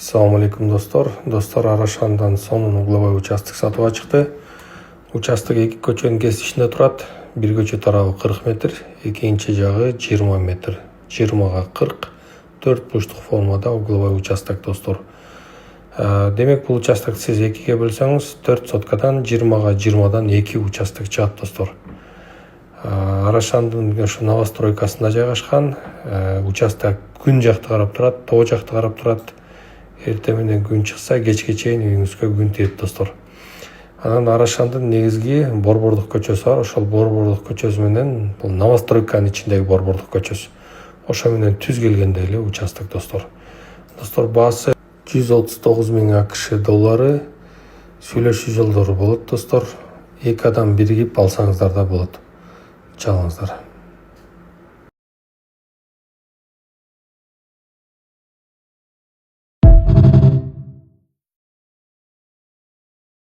Assalamu alaikum dostlar. Dostlar, Арашандан сонун угловой участок сатууга чыкты. Участок эки көчөнүн кесишинде турат. Бир көчө тарабы 40 метр, экинчи жагы 20 метр. 20га 40, 4 бурчтук формада угловой участок достор. Демек бул участокты сиз экиге бөлсөңүз 4 соткадан 20га 20дан 2 участок чыгат достор. Арашандын ошо новостройкасында жайгашкан. Участок күн жакты карап турат, тоо жакты карап турат. Эртең менен күн чыкса, кечке чейин үйүңүзгө күн тийет достор. Анан Арашандын негизги Борбордук көчөсү бар. Ошол Борбордук көчөсү менен бул новостройканын ичиндеги Борбордук көчөсү. Ошо менен түз келгенде эле участок достор. Достор, баасы 139 миң АКШ доллары. Сүйлөшүү жолдору болот достор. Эки адам биригип алсаңыздар да болот. Чалыңыздар.